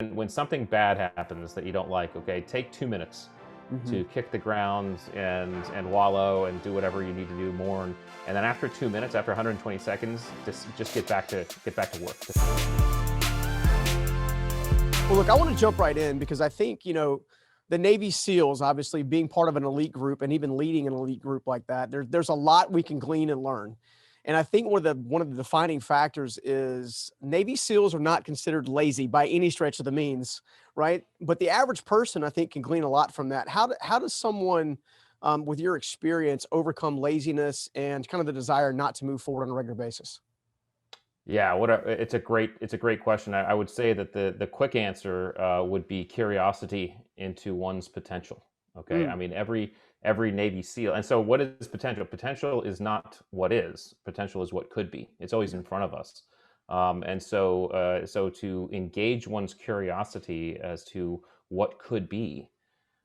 when something bad happens that you don't like, okay, take 2 minutes Hmm. to kick the ground and wallow and do whatever you need to do, mourn, and then after 2 minutes, after 120 seconds, just get back to work. Well, look, I want to jump right in because I think, the Navy SEALs, obviously being part of an elite group and even leading an elite group like that, there's a lot we can glean and learn. And I think one of the defining factors is Navy SEALs are not considered lazy by any stretch of the means, right? But the average person, I think, can glean a lot from that. How does someone, with your experience, overcome laziness and kind of the desire not to move forward on a regular basis? Yeah, it's a great question. I would say that the quick answer would be curiosity into one's potential. Okay, I Mm, mean every Navy SEAL, and so what is potential? Potential is not what is. Potential is what could be. It's always yeah. in front of us, and so to engage one's curiosity as to what could be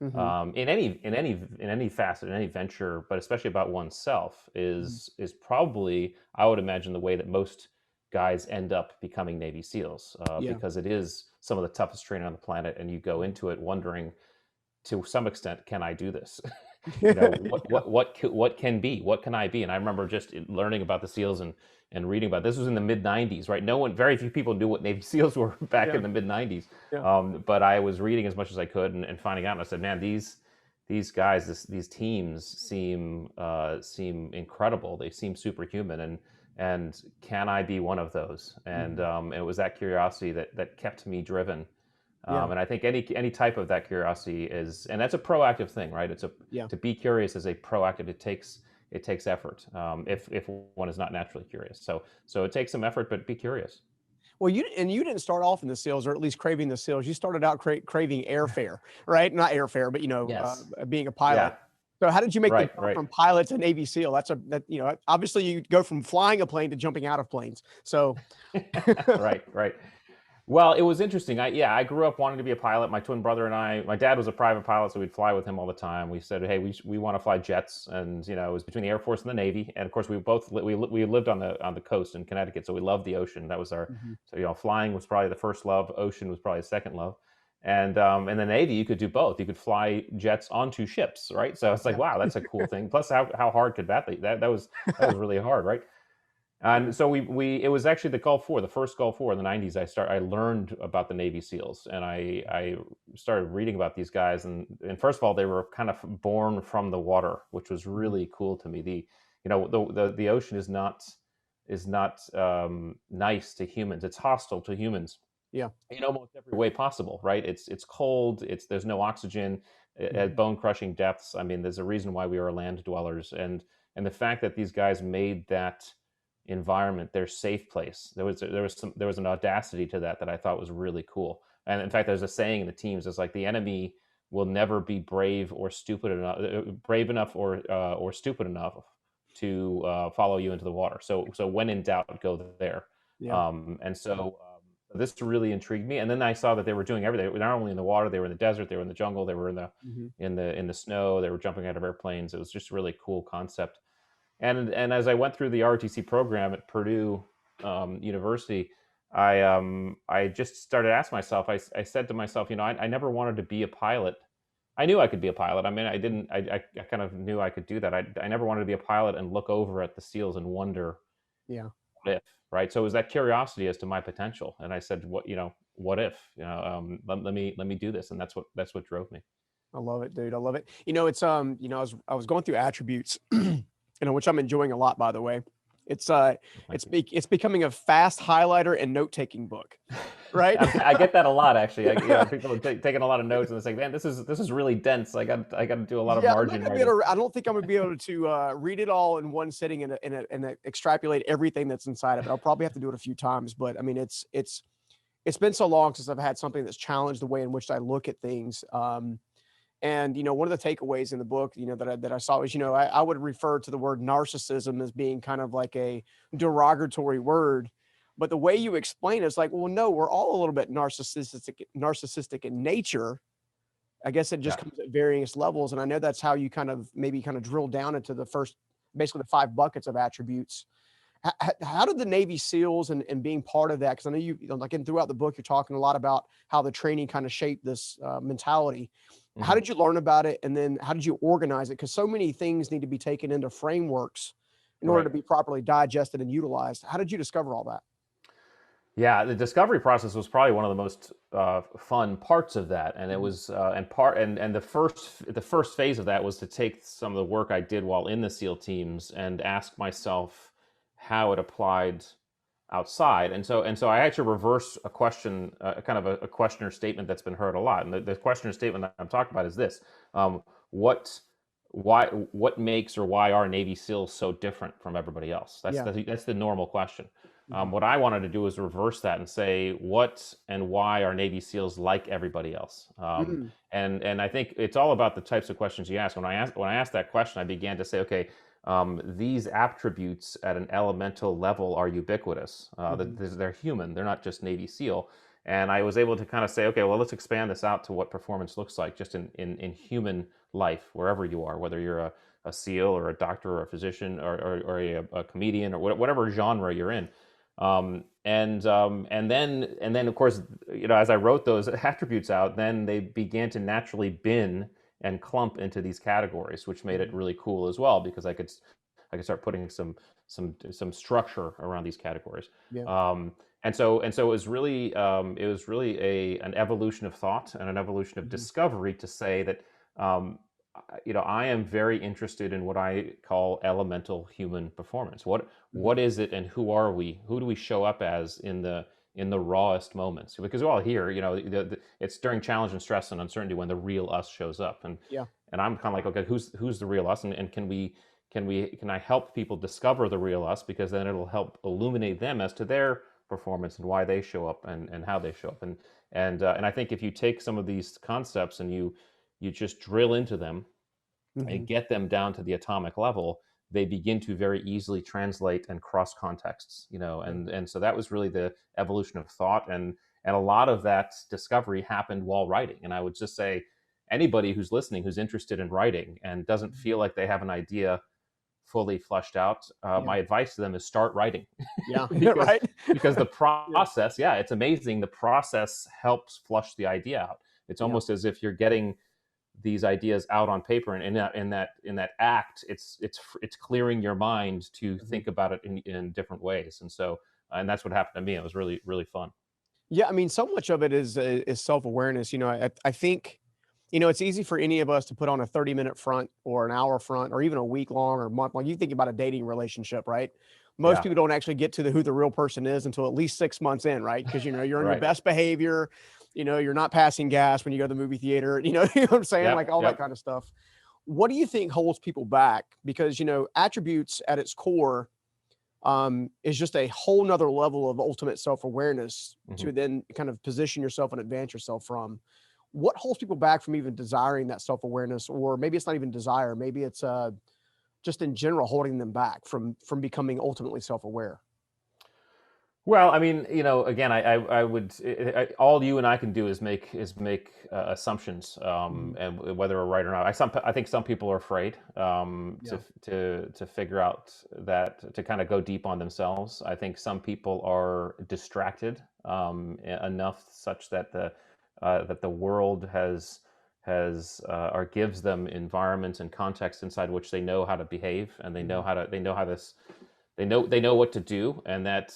Hmm. in any facet, in any venture, but especially about oneself, Hmm. is probably, I would imagine, the way that most guys end up becoming Navy SEALs, Yeah. because it is some of the toughest training on the planet, and you go Mhm. into it wondering, to some extent, can I do this? What Yeah. what can be? What can I be? And I remember just learning about the SEALs and reading about this was in the mid '90s, right? Very few people knew what Navy SEAls were back Yeah. in the mid '90s. Yeah. But I was reading as much as I could and finding out, and I said, man, these guys, these teams seem incredible. They seem superhuman, and can I be one of those? And Mhm. it was that curiosity that kept me driven. Yeah. And I think any type of that curiosity is, and that's a proactive thing, right? Yeah. To be curious is a proactive. It takes effort, if one is not naturally curious. So it takes some effort, but be curious. Well, you didn't start off in the sales, or at least craving the sales. You started out craving airfare, right? Not airfare, but Yes. being a Yeah. pilot. So how did you make the Right. jump Right. from pilot to Navy SEAL? Obviously you go from flying a plane to jumping out of planes. So Right. Right. Well, it was interesting. I grew up wanting to be a pilot. My twin brother and I, my dad was a private pilot, so we'd fly with him all the time. We said, "Hey, we want to fly jets," and it was between the Air Force and the Navy. And of course, we lived on the coast in Connecticut, so we loved the ocean. That was our Mhm. so flying was probably the first love. Ocean was probably the second love. And in the Navy, you could do both. You could fly jets onto ships, right? So it's like, Yeah. wow, that's a cool thing. Plus, how hard could that be? That was really hard, right? Yeah. And so we it was actually the Gulf War, the first Gulf War in the '90s. I learned about the Navy SEALs, and I started reading about these guys. And first of all, they were kind of born from the water, which was Mhm. really cool to me. The ocean is not nice to humans. It's hostile to humans Yeah. in almost every way possible, right? It's cold. There's no oxygen at Mhm. bone crushing depths. I mean, there's a reason why we are land dwellers, and the fact that these guys made that environment their safe place. There was an audacity to that I thought was really cool. And in fact, there's a saying in the teams. It's like the enemy will never be brave enough or stupid enough to follow you into the water. So when in doubt, go there. Yeah. And so this really intrigued me. And then I saw that they were doing everything. Not only in the water, they were in the desert, they were in the jungle, they were Mhm. in the snow, they were jumping out of airplanes. It was just a really cool concept. And as I went through the ROTC program at Purdue University, I just started asking myself. I said to myself, I never wanted to be a pilot. I knew I could be a pilot. I mean, I didn't. I kind of knew I could do that. I never wanted to be a pilot and look over at the SEALs and wonder Yeah. what if, right? So it was that curiosity as to my potential, and I said, what if, let me do this, and that's what drove me. I love it, dude. I love it. I was going through attributes, which I'm enjoying a lot, by the way. It's uh, Thank you. it's becoming a fast highlighter and note taking book, right? I get that a lot, actually. People are taking a lot of notes, and it's like, man, this is really dense. I got to do a lot of Yeah, I'm not margin gonna be writing. able to. I don't think I'm gonna be able to read it all in one sitting and extrapolate everything that's inside of it. I'll probably have to do it a few times, but I mean, it's been so long since I've had something that's challenged the way in which I look at things. And one of the takeaways in the book, that I saw was, I would refer to the word narcissism as being kind of like a derogatory word, but the way you explain it is like, well, no, we're all a little bit narcissistic in nature. I guess it just Yeah, comes at various levels, and I know that's how you kind of maybe kind of drill down into the first, basically the five buckets of attributes. How did the Navy SEALs and being part of that? Because I know like, and throughout the book, you're talking a lot about how the training kind of shaped this mentality. How Mhm. did you learn about it? And then how did you organize it? Because so many things need to be taken into frameworks in order Right. to be properly digested and utilized. How did you discover all that? Yeah, the discovery process was probably one of the most fun parts of that, and it Mhm. was and the first phase of that was to take some of the work I did while in the SEAL teams and ask myself how it applied outside. And so I actually reverse a question, kind of a questioner statement that's been heard a lot. And the questioner statement that I'm talking about is this: what what makes or why are Navy SEALs so different from everybody else? Yeah. That's the normal question. Mhm. What I wanted to do is reverse that and say, what and why are Navy SEALs like everybody else? Mm. And I think it's all about the types of questions you ask. When I asked that question, I began to say, okay, these attributes at an elemental level are ubiquitous. Mhm. They're human. They're not just Navy SEAL. And I was able to kind of say, okay, well, let's expand this out to what performance looks like just in human life, wherever you are, whether you're a SEAL or a doctor or a physician or a comedian or whatever genre you're in. And then of course, as I wrote those attributes out, then they began to naturally bin and clump into these categories, which made it Mhm. really cool as well because I could start putting some structure around these categories. Yeah. And so it was really a an evolution of thought and an evolution of Mhm. discovery to say that I am very interested in what I call elemental human performance. What Mhm. is it, and who are we? Who do we show up as in the rawest moments? Because we're all here, it's during challenge and stress and uncertainty when the real us shows up. And Yeah. and I'm kind of like, okay, who's the real us, and can I help people discover the real us, because then it'll help illuminate them as to their performance and why they show up and how they show up. And I think if you take some of these concepts and you just drill into them and Mhm. get them down to the atomic level, they begin to very easily translate and cross contexts, Yeah. and so that was really the evolution of thought, and a lot of that discovery happened while writing. And I would just say, anybody who's listening, who's interested in writing and doesn't Mhm. feel like they have an idea fully fleshed out, Yeah. my advice to them is start writing. Yeah. Yeah. because Right. because the Yeah. process, yeah, it's amazing. The process helps flush the idea out. It's Yeah. almost as if you're getting these ideas out on paper, and in that act, it's clearing your mind to Mhm. think about it in different ways. And that's what happened to me. It was really, really fun. Yeah, I mean, so much of it is self-awareness. I think, it's easy for any of us to put on a 30-minute front or an hour front or even a week long or month long. You think about a dating relationship, right? Most Yeah. people don't actually get to who the real person is until at least 6 months in, right? Because you're on your Right. best behavior, you're not passing gas when you go to the movie theater, you know what I'm saying? Like Yep. all that Yep. kind of stuff. What do you think holds people back? Because attributes at its core is just a whole nother level of ultimate self-awareness Hmm. to then kind of position yourself and advance yourself from. What holds people back from even desiring that self-awareness? Or maybe it's not even desire, maybe it's just in general holding them back from becoming ultimately self-aware. Well, I mean, again, I would, all you and I can do is make assumptions, Mhm. and whether we're right or not. I think some people are afraid, Yeah. to figure out that, to kind of go deep on themselves. I think some people are distracted, enough such that the world or gives them environments and contexts inside which they know how to behave, and Mhm. they know how this they know what to do, and that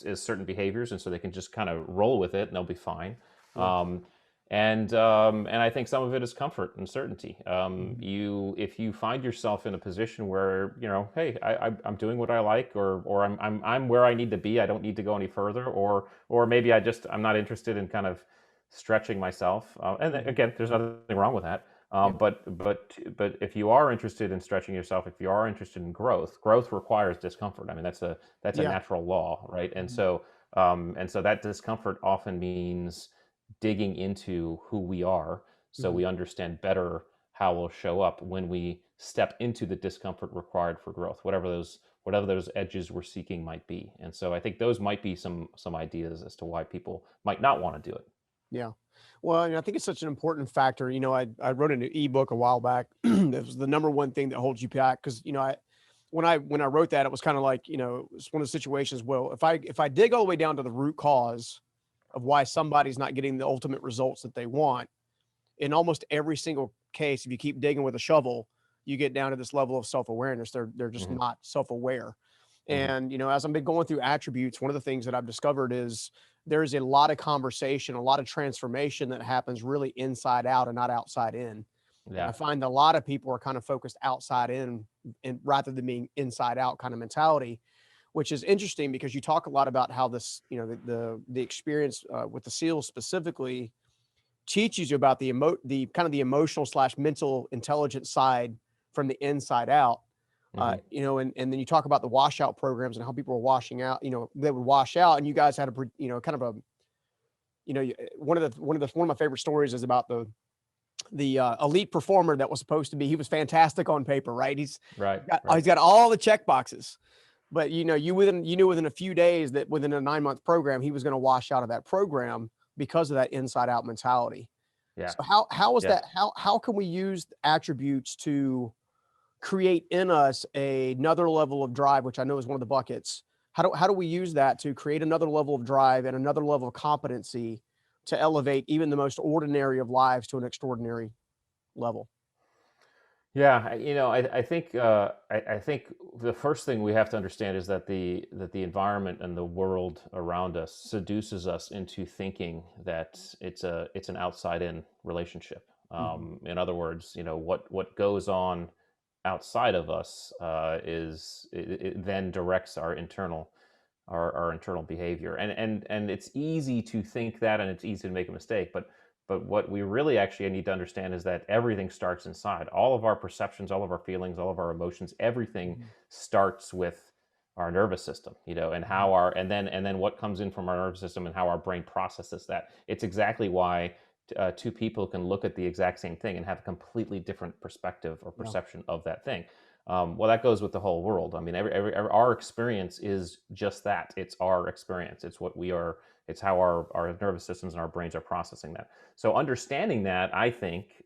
is certain behaviors, and so they can just kind of roll with it, and they'll be fine. Yeah. Um, and I think some of it is comfort and certainty. Mhm. If you find yourself in a position where, hey, I'm doing what I like, or I'm where I need to be. I don't need to go any further, or maybe I'm not interested in kind of stretching myself. And Mhm. again, there's nothing wrong with that. Yeah. But if you are interested in stretching yourself, if you are interested in growth requires discomfort. I mean, that's a Yeah. natural law, right? And Mhm. so that discomfort often means digging into who we are, so Mhm. we understand better how we'll show up when we step into the discomfort required for growth, whatever those edges we're seeking might be. And so I think those might be some ideas as to why people might not want to do it. Yeah. Well, and I think it's such an important factor. I wrote an ebook a while back that was the number one thing that holds you back because, when I wrote that, it was kind of like, you know, it's one of the situations. Well, if I dig all the way down to the root cause of why somebody's not getting the ultimate results that they want, in almost every single case, if you keep digging with a shovel, you get down to this level of self-awareness. They're just Hmm. not self-aware. Hmm. And, you know, as I've been going through attributes, one of the things that I've discovered is there's a lot of conversation, a lot of transformation that happens really inside out and not outside in. And I Yeah. find a lot of people are kind of focused outside in and rather than being inside out kind of mentality, which is interesting because you talk a lot about how this, you know, the experience with the SEALs specifically teaches you about the kind of the emotional slash mental intelligence side from the inside out. Hmm. You know, and then you talk about the washout programs and how people are washing out, you know, they would wash out and you guys had a, you know, kind of a, you know, one of my favorite stories is about the elite performer that was supposed to be, he was fantastic on paper, right? Right. Right. He's got all the check boxes, but you know, you knew within a few days that within a 9-month program, he was going to wash out of that program because of that inside out mentality. Yeah. So how is Yeah. that? How can we use attributes to create in us another level of drive, which I know is one of the buckets? How do we use that to create another level of drive and another level of competency to elevate even the most ordinary of lives to an extraordinary level? Yeah, you know, I think the first thing we have to understand is that the environment and the world around us seduces us into thinking that it's an outside in relationship. Mhm. In other words, you know, what goes on outside of us it then directs our internal behavior, and it's easy to think that, and it's easy to make a mistake, but what we really actually need to understand is that everything starts inside. All of our perceptions, all of our feelings, all of our emotions, everything Mhm. starts with our nervous system, you know, and Mhm. how our and then what comes in from our nervous system and how our brain processes that. It's exactly why two people can look at the exact same thing and have a completely different perspective or Yeah. perception of that thing. Well, that goes with the whole world. I mean, our experience is just that. It's our experience. It's what we are. It's how our nervous systems and our brains are processing that. So understanding that, I think,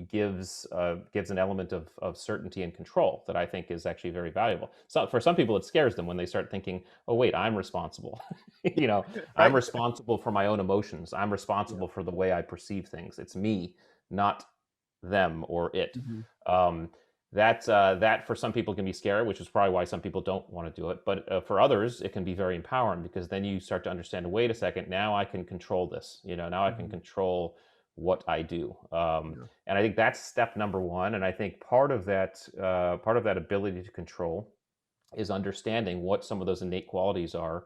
gives an element of certainty and control that I think is actually very valuable. So for some people, it scares them when they start thinking, "Oh, wait, I'm responsible." You know, I'm Right. responsible for my own emotions. I'm Yeah. responsible for the way I perceive things. It's me, not them or it. Mhm. Um, that for some people can be scary, which is probably why some people don't want to do it. But for others, it can be very empowering because then you start to understand. Wait a second, now I can control this. You know, now I can Mhm. control what I do. Yeah. And I think that's step number one. And I think part of that ability to control is understanding what some of those innate qualities are,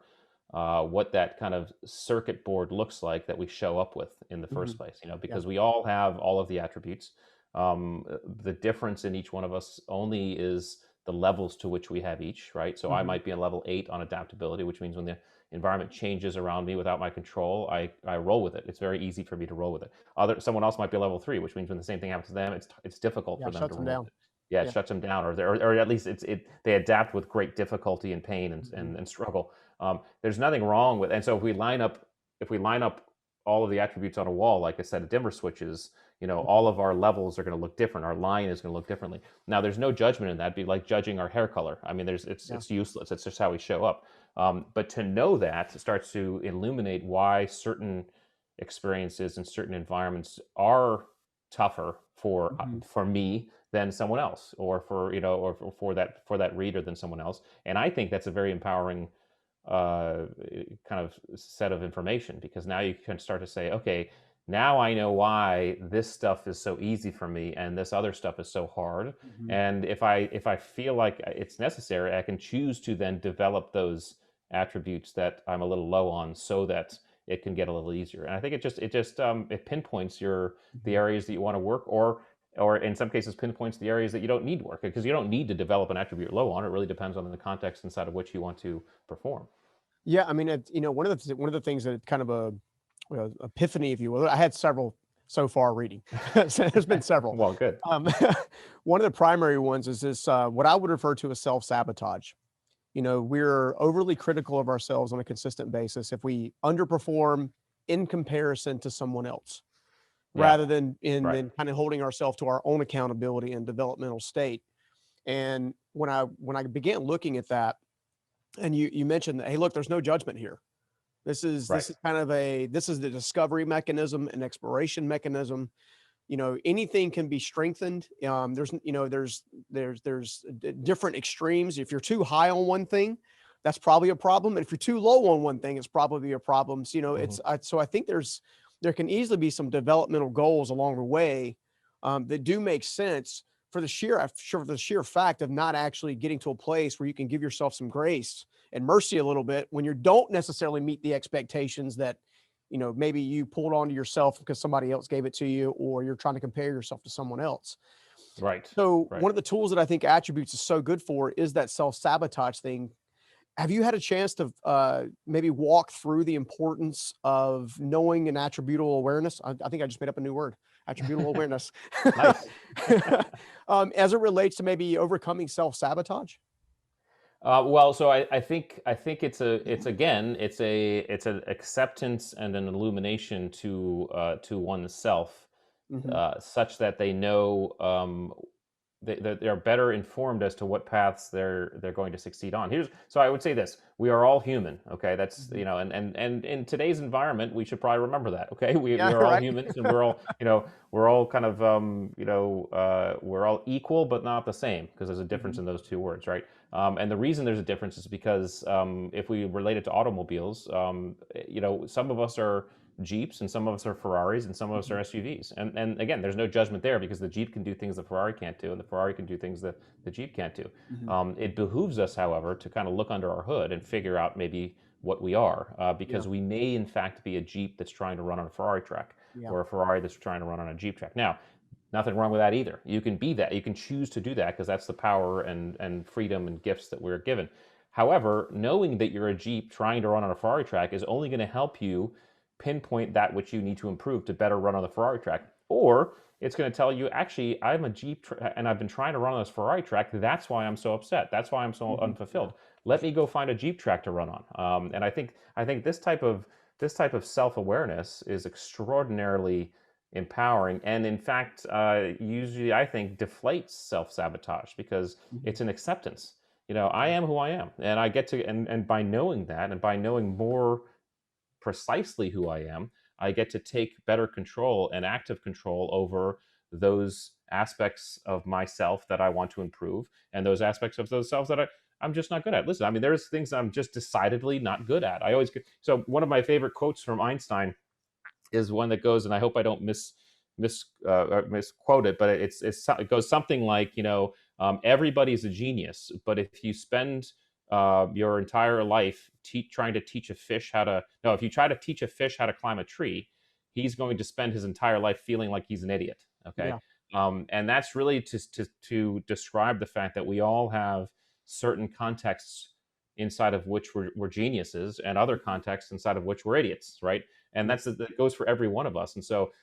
what that kind of circuit board looks like that we show up with in the first Mhm. place. You know, Yeah. because we all have all of the attributes. The difference in each one of us only is the levels to which we have each, right? So I Mhm. might be a level 8 on adaptability, which means when the environment changes around me without my control, I roll with it. It's very easy for me to roll with it. Someone else might be a level 3, which means when the same thing happens to them, it's difficult Yeah. for them to Shuts them roll down. with it. Yeah, it Yeah. shuts them down, or at least they adapt with great difficulty and pain Mhm. and struggle. There's nothing wrong with, and so if we line up all of the attributes on a wall, like a set of dimmer switches, you know, all Mhm. of our levels are going to look different. Our line is going to look differently. Now, there's no judgment in that. It'd be like judging our hair color. I mean, Yeah. it's useless. It's just how we show up. But to know that starts to illuminate why certain experiences and certain environments are tougher Mhm. for me than someone else, or for you know, or for that reader than someone else. And I think that's a very empowering uh, kind of set of information, because now you can start to say, okay, now I know why this stuff is so easy for me and this other stuff is so hard. Mhm. And if I feel like it's necessary, I can choose to then develop those attributes that I'm a little low on, so that it can get a little easier. And I think it pinpoints the Mhm. areas that you want to work, or in some cases pinpoints the areas that you don't need to work, because you don't need to develop an attribute low on. It really depends on the context inside of which you want to perform. Yeah, I mean, you know, one of the things that kind of epiphany, if you will. I had several so far reading. So there's been several. Well, good. Um, one of the primary ones is this what I would refer to as self-sabotage. You know, we're overly critical of ourselves on a consistent basis if we underperform in comparison to someone else, Yeah. rather than in Right. then kind of holding ourselves to our own accountability and developmental state. And when I began looking at that, and you mentioned that, hey, look, there's no judgment here. Right. This is kind of this is the discovery mechanism and exploration mechanism. You know, anything can be strengthened. There's you know there's different extremes. If you're too high on one thing, that's probably a problem. And if you're too low on one thing, it's probably a problem. So, you know, Hmm. so I think there can easily be some developmental goals along the way that do make sense for the sheer fact of not actually getting to a place where you can give yourself some grace and mercy a little bit when you don't necessarily meet the expectations that, you know, maybe you pulled onto yourself because somebody else gave it to you, or you're trying to compare yourself to someone else. Right. So Right. one of the tools that I think attributes is so good for is that self-sabotage thing. Have you had a chance to maybe walk through the importance of knowing an attributable awareness? I think I just made up a new word, attributable awareness, Nice. as it relates to maybe overcoming self-sabotage? Well, so I think it's again it's an acceptance and an illumination to oneself, Hmm. such that they know, they're better informed as to what paths they're going to succeed on. Here's so I would say this: we are all human. Okay, that's, Hmm. and in today's environment, we should probably remember that. Okay, we Yeah, are all right. humans, and we're all kind of, we're all equal but not the same, because there's a difference Hmm. in those two words, right? And the reason there's a difference is because, if we relate it to automobiles, some of us are Jeeps, and some of us are Ferraris, and some of us are Hmm. SUVs. And again, there's no judgment there, because the Jeep can do things the Ferrari can't do, and the Ferrari can do things that the Jeep can't do. Hmm. It behooves us, however, to kind of look under our hood and figure out maybe what we are, Yeah, because we may in fact be a Jeep that's trying to run on a Ferrari track, yeah. or a Ferrari that's trying to run on a Jeep track. Now, nothing wrong with that either. You can be that. You can choose to do that, because that's the power and freedom and gifts that we're given. However, knowing that you're a Jeep trying to run on a Ferrari track is only going to help you pinpoint that which you need to improve to better run on the Ferrari track. Or it's going to tell you, actually, I'm a Jeep and I've been trying to run on this Ferrari track. That's why I'm so upset. That's why I'm so Hmm. Yeah. unfulfilled. Let me go find a Jeep track to run on. And I think this type of self awareness is extraordinarily empowering, and in fact, usually I think deflates self sabotage, because Hmm. it's an acceptance. I am who I am, and I get to, and by knowing that, and by knowing more precisely who I am, I get to take better control and active control over those aspects of myself that I want to improve, and those aspects of those selves that I'm just not good at. Listen, I mean, there's things I'm just decidedly not good at. I always get, so one of my favorite quotes from Einstein is one that goes, and I hope I don't misquote it, but it goes something like, everybody's a genius, but if you spend your entire life trying to teach a fish how to no, if you try to teach a fish how to climb a tree, he's going to spend his entire life feeling like he's an idiot. Okay, Yeah. and that's really to describe the fact that we all have certain contexts inside of which we're geniuses, and other Mhm. contexts inside of which we're idiots, right? And Yeah. that goes for every one of us. And so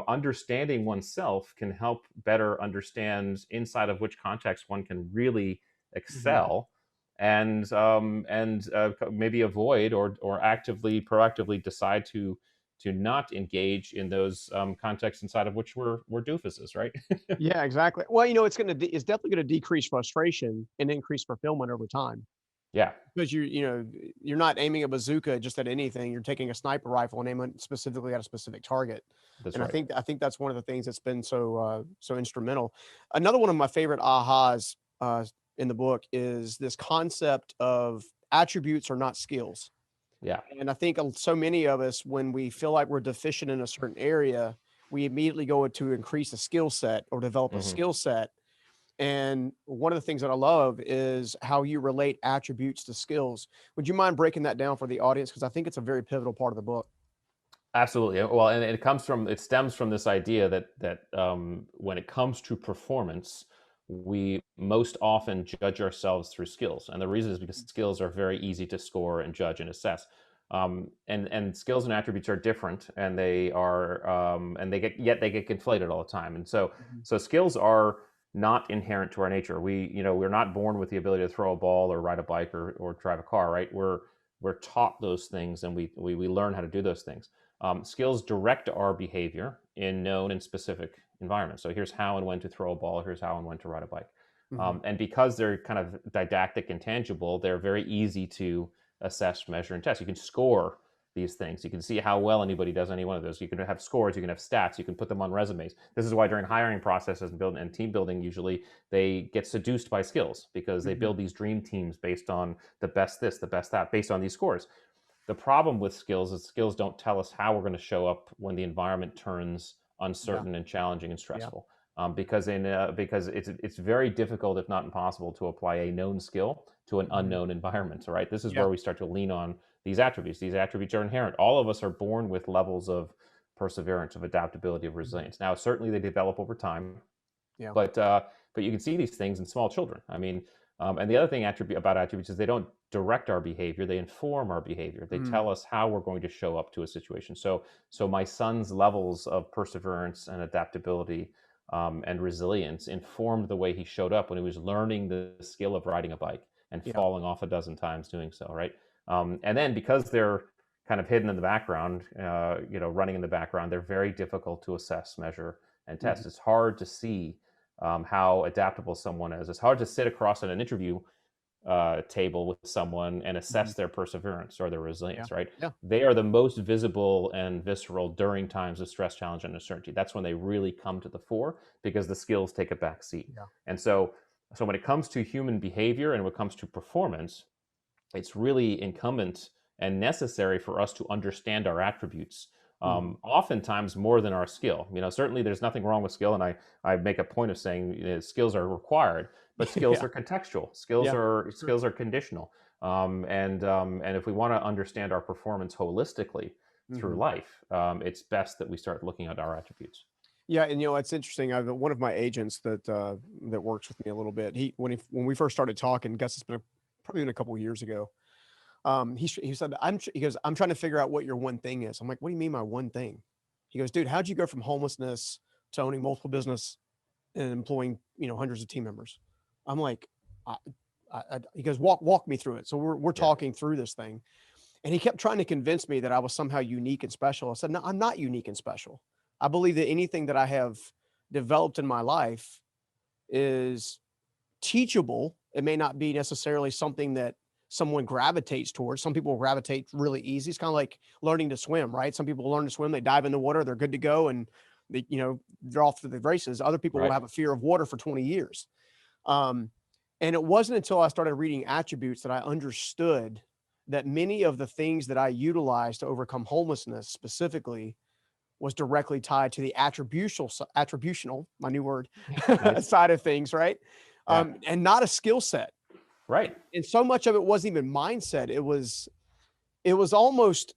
understanding oneself can help better understand inside of which context one can really Mhm. excel, and maybe avoid, or actively proactively decide to not engage in those contexts inside of which we're doofuses, right? Yeah, exactly. Well, you know, it's definitely gonna decrease frustration and increase fulfillment over time, Yeah, because you're not aiming a bazooka just at anything. You're taking a sniper rifle and aiming specifically at a specific target. that's And right. I think that's one of the things that's been so instrumental. Another one of my favorite ahas in the book is this concept of attributes are not skills. Yeah. And I think so many of us, when we feel like we're deficient in a certain area, we immediately go to increase a skill set or develop a Hmm. skill set. And one of the things that I love is how you relate attributes to skills. Would you mind breaking that down for the audience? Because I think it's a very pivotal part of the book. Absolutely. Well, and it stems from this idea that when it comes to performance, we most often judge ourselves through skills, and the reason is because skills are very easy to score and judge and assess. And skills and attributes are different, and they get conflated all the time. And so Mhm. so skills are not inherent to our nature. We're not born with the ability to throw a ball, or ride a bike, or drive a car, right? We're taught those things, and we learn how to do those things. Skills direct our behavior in known and specific environments. So here's how and when to throw a ball. Here's how and when to ride a bike. Mm-hmm. And because they're kind of didactic and tangible, they're very easy to assess, measure, and test. You can score these things. You can see how well anybody does any one of those. You can have scores, you can have stats, you can put them on resumes. This is why during hiring processes and team building, usually they get seduced by skills because they Mm-hmm. build these dream teams based on the best this, the best that, based on these scores. The problem with skills is skills don't tell us how we're going to show up when the environment turns Yeah. uncertain and challenging and Yeah. stressful. Because it's very difficult, if not impossible, to apply a known skill to an Mm-hmm. unknown environment. All right, this is Yeah. where we start to lean on these attributes. These attributes are inherent. All of us are born with levels of perseverance, of adaptability, of Mm-hmm. resilience. Now, certainly they develop over time, Yeah. but you can see these things in small children. I mean, and the other thing about attributes is they don't direct our behavior; they inform our behavior. They Mm. tell us how we're going to show up to a situation. So my son's levels of perseverance and adaptability and resilience informed the way he showed up when he was learning the skill of riding a bike and Yeah. falling off a dozen times doing so. Right, and then because they're kind of hidden in the background, running in the background, they're very difficult to assess, measure, and Mm-hmm. test. It's hard to see how adaptable someone is. It's hard to sit across at an interview table with someone and Mm-hmm. assess their perseverance or their Yeah. resilience, right? Yeah. They are the most visible and visceral during times of stress, challenge, and uncertainty. That's when they really come to the fore because the skills take a back seat. Yeah. And so when it comes to human behavior and when it comes to performance, it's really incumbent and necessary for us to understand our attributes, Mm-hmm. oftentimes more than our skill. Certainly there's nothing wrong with skill, and I make a point of saying skills are required, but skills Yeah. are contextual. Skills Yeah. are Sure. skills are conditional, and if we want to understand our performance holistically through Mm-hmm. life, it's best that we start looking at our attributes. Yeah, and it's interesting. I've one of my agents that works with me a little bit. When we first started talking, guess it's probably been a couple of years ago. He said, he goes, I'm trying to figure out what your one thing is. I'm like, what do you mean my one thing? He goes, dude, how'd you go from homelessness to owning multiple business and employing, hundreds of team members? I'm like, I, he goes, walk me through it. So we're Yeah. talking through this thing. And he kept trying to convince me that I was somehow unique and special. I said, no, I'm not unique and special. I believe that anything that I have developed in my life is teachable. It may not be necessarily something that someone gravitates towards. Some people gravitate really easy. It's kind of like learning to swim, right? Some people learn to swim, they dive in the water, they're good to go, and they're off to the races. Other people will Right. have a fear of water for 20 years. Um, and it wasn't until I started reading attributes that I understood that many of the things that I utilized to overcome homelessness specifically was directly tied to the attributional, my new word, Nice. side of things, right? Yeah. And not a skill set. Right. And so much of it wasn't even mindset. It was almost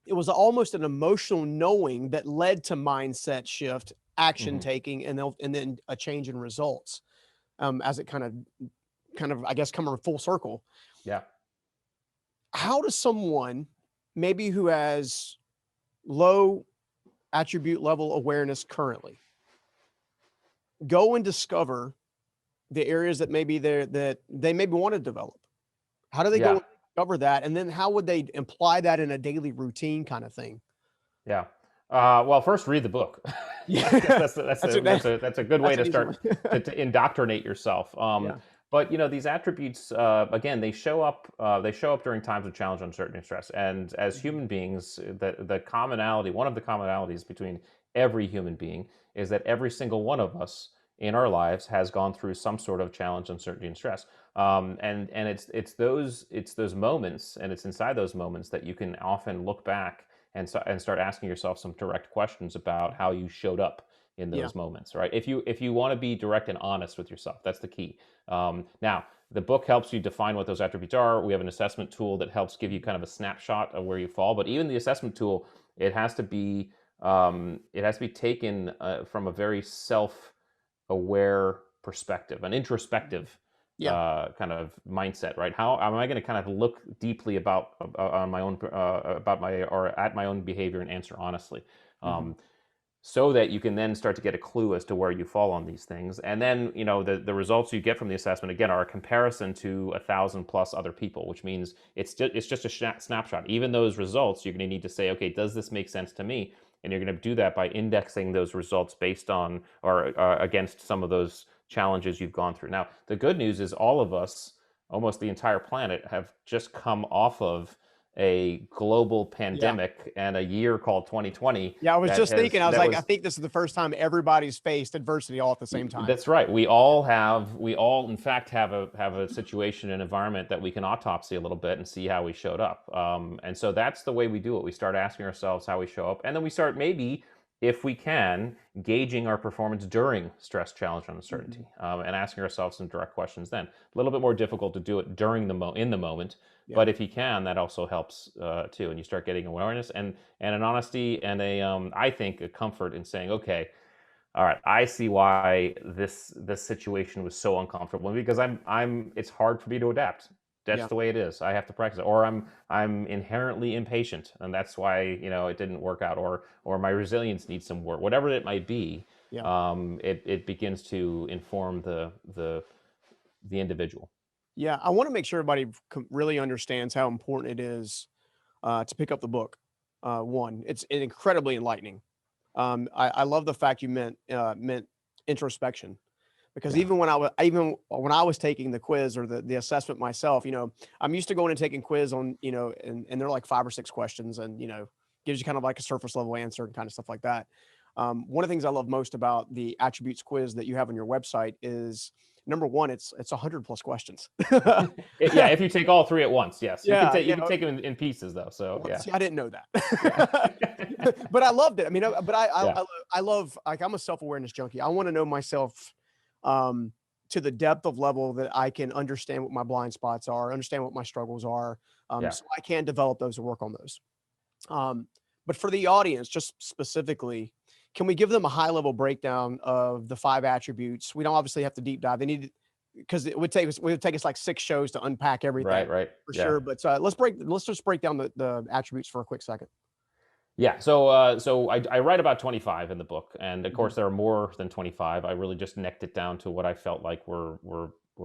an emotional knowing that led to mindset shift, action Hmm. taking, and then a change in results. As it kind of I guess coming full circle. Yeah. How does someone maybe who has low attribute level awareness currently go and discover the areas that they maybe want to develop? How do they go Yeah. and discover that? And then how would they apply that in a daily routine kind of thing? Yeah. Well, first read the book. Yeah. I guess that's a good way That's to an easy start one. to indoctrinate yourself. Yeah. But these attributes, again, they show up. They show up during times of challenge, uncertainty, and stress. And as Mhm. human beings, the commonality, one of the commonalities between every human being, is that every single one of us in our lives has gone through some sort of challenge, uncertainty, and stress. And it's those moments, and it's inside those moments that you can often look back and start asking yourself some direct questions about how you showed up in Yeah. those moments, right? If you want to be direct and honest with yourself, that's the key. Now, the book helps you define what those attributes are. We have an assessment tool that helps give you kind of a snapshot of where you fall. But even the assessment tool, it has to be taken from a very self-aware perspective, an introspective Yeah. kind of mindset, right? How am I going to kind of look deeply on my own about my or at my own behavior and answer honestly, Mhm. um, so that you can then start to get a clue as to where you fall on these things, and then the results you get from the assessment again are a comparison to 1,000 plus other people, which means it's just a snapshot. Even those results, you're going to need to say, okay, does this make sense to me? And you're going to do that by indexing those results based on or against some of those challenges you've gone through. Now, the good news is all of us, almost the entire planet, have just come off of a global Yeah. pandemic and a year called 2020 Yeah. I was just thinking, I was that like, I was think this is the first time everybody's faced adversity all at the same time. that's right. We all in fact have a situation, an environment that we can autopsy a little bit and see how we showed up. And so that's the way we do it. We start asking ourselves how we show up, and then we start, maybe, if we can, gauging our performance during stress, challenge, and uncertainty, and asking ourselves some direct questions. Then a little bit more difficult to do it during in the moment, Yeah. but if you can, that also helps too. And you start getting awareness and an honesty and I think a comfort in saying, okay, all right, I see why this situation was so uncomfortable, because it's hard for me to adapt. That's Yeah. the way it is. I have to practice it. Or I'm inherently impatient, and that's why, it didn't work out, or my resilience needs some work. Whatever it might be, Yeah. it begins to inform the individual. Yeah. I want to make sure everybody really understands how important it is to pick up the book. One, it's incredibly enlightening. I love the fact you meant introspection, because Yeah. even when I was taking the quiz or the assessment myself, I'm used to going and taking quiz on, and they're like 5 or 6 questions, and gives you kind of like a surface level answer and kind of stuff like that. One of the things I love most about the attributes quiz that you have on your website is, number one, it's 100+ questions. Yeah, if you take all three at once, yes. Yeah, You can take them in pieces though. So well, yeah. see, I didn't know Yeah. that. But I loved it. I mean, but Yeah. I love, like, I'm a self-awareness junkie. I want to know myself um to the depth of level that I can understand what my blind spots are, understand what my struggles are, Yeah. so I can develop those and work on those. Um, but for the audience, just specifically, can we give them a high level breakdown of the 5 attributes? We don't obviously have to deep dive. They need, because it would take us like 6 shows to unpack everything, Right, right. for Yeah. sure. But let's just break down the attributes for a quick second. Yeah, so I write about 25 in the book, and of Mhm. course there are more than 25. I really just necked it down to what I felt like were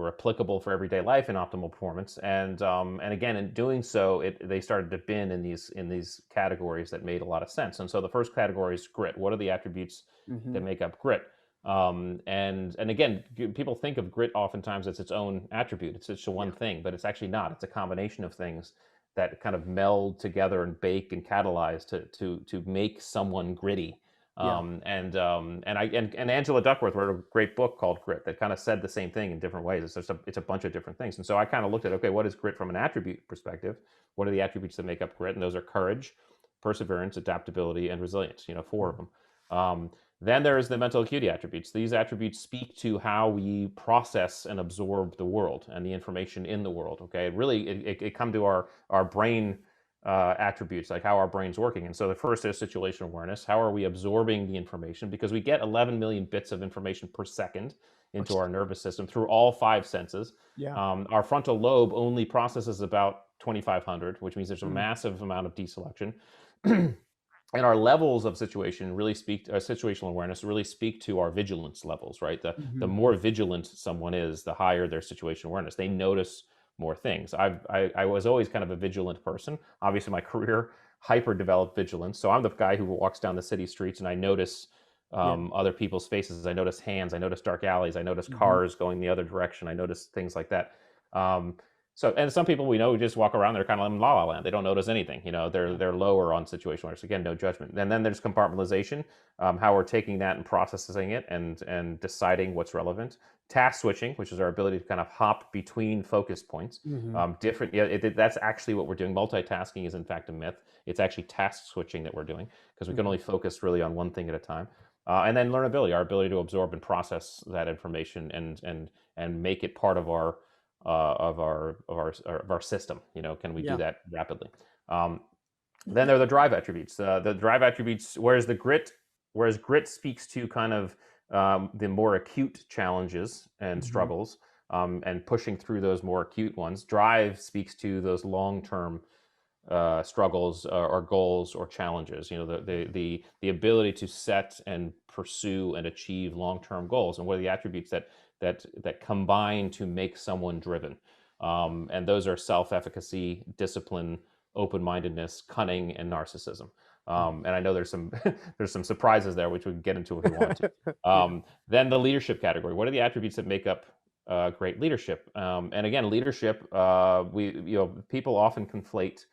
applicable for everyday life and optimal performance. And again, in doing so, they started to bin in these categories that made a lot of sense. And so the first category is grit. What are the attributes that Mhm. make up grit? And again, people think of grit oftentimes as its own attribute. It's just one Yeah. thing, but it's actually not. It's a combination of things that kind of meld together and bake and catalyze to make someone gritty. Yeah. And Angela Duckworth wrote a great book called Grit that kind of said the same thing in different ways. It's a bunch of different things. And so I kind of looked at, okay, what is grit from an attribute perspective? What are the attributes that make up grit? And those are courage, perseverance, adaptability, and resilience. 4 of Mhm. them. Then there's the mental acuity attributes. These attributes speak to how we process and absorb the world and the information in the world. Okay, it come to our brain attributes, like how our brain's working. And so the first is situational awareness. How are we absorbing the information? Because we get 11 million bits of information per second Per into our second. nervous system through all 5 senses. Yeah. Our frontal lobe only processes about 2,500, which means there's a Mm. massive amount of deselection. And our levels of situational awareness really speak to our vigilance levels, right? The Mhm. more vigilant someone is, the higher their situational awareness. They notice more things. I was always kind of a vigilant person. Obviously, my career hyper developed vigilance. So I'm the guy who walks down the city streets and I notice Yeah. other people's faces. I notice hands. I notice dark alleys. I notice Mhm. cars going the other direction. I notice things like that. Um, and some people we know just walk around, they're kind of in la la land. They don't notice anything. Yeah. They're lower on situational awareness. Again, no judgment. And then there's compartmentalization, how we're taking that and processing it and deciding what's relevant. Task switching, which is our ability to kind of hop between focus points. Mhm. Different. Yeah, that's actually what we're doing. Multitasking is in fact a myth. It's actually task switching that we're doing, because we can Mhm. only focus really on one thing at a time. And then learnability, our ability to absorb and process that information and make it part of our system. Can we do Yeah. that rapidly? Um, then there are the drive attributes. The drive attributes, whereas grit speaks to kind of the more acute challenges and Mhm. struggles, and pushing through those more acute ones. Drive speaks to those long-term struggles or goals or challenges. The ability to set and pursue and achieve long-term goals, and what are the attributes that combine to make someone driven. And those are self-efficacy, discipline, open-mindedness, cunning, and narcissism. Mhm. And I know there's some there's some surprises there, which we can get into if we want to. Yeah. Then the leadership category. What are the attributes that make up great leadership? And again, leadership. People often conflate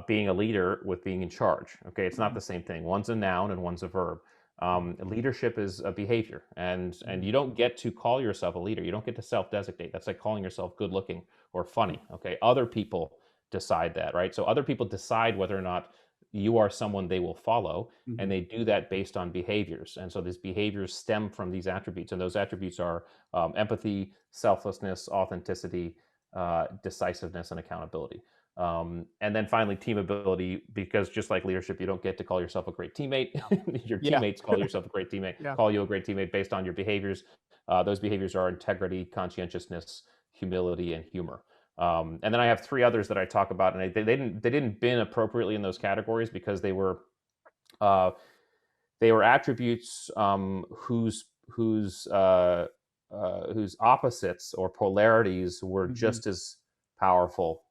being a leader with being in charge. Okay, it's not Mhm. the same thing. One's a noun and one's a verb. Leadership is a behavior, and Mhm. you don't get to call yourself a leader. You don't get to self-designate. That's like calling yourself good-looking or Mhm. funny. Okay, other people decide that, right? So other people decide whether or not you are someone they will follow, and Mhm. they do that based on behaviors. And so these behaviors stem from these attributes, and those attributes are empathy, selflessness, authenticity, decisiveness, and accountability. And then finally, team ability, because just like leadership, you don't get to call yourself a great teammate. Yeah. Your Yeah. teammates call yourself a great teammate, Yeah. call you a great teammate based on your behaviors. Those behaviors are integrity, conscientiousness, humility, and humor. And then I have three others that I talk about, and they didn't bin appropriately in those categories because uh, they were attributes whose opposites or polarities were Mhm. just as powerful.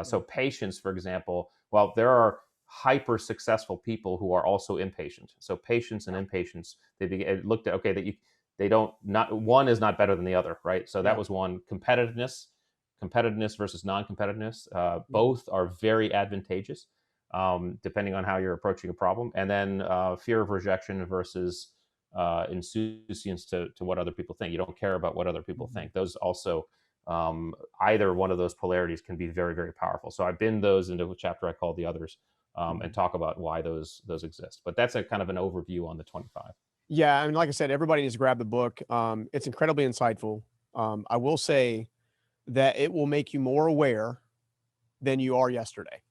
So Mhm. patience, for example, well, there are hyper successful people who are also impatient. So patience and Yeah. impatience, it looked at, okay, they don't, not one is not better than the other, right? So that Yeah. was one. Competitiveness versus non-competitiveness, Mhm. both are very advantageous, depending on how you're approaching a problem. And then fear of rejection versus insouciance to what other people think. You don't care about what other people Mhm. think. Those also, either one of those polarities can be very, very powerful. So I bin those into a chapter I call the others, and Mhm. talk about why those exist. But that's a kind of an overview on the 25. Yeah, I mean, like I said, everybody needs to grab the book. It's incredibly insightful. I will say that it will make you more aware than you are yesterday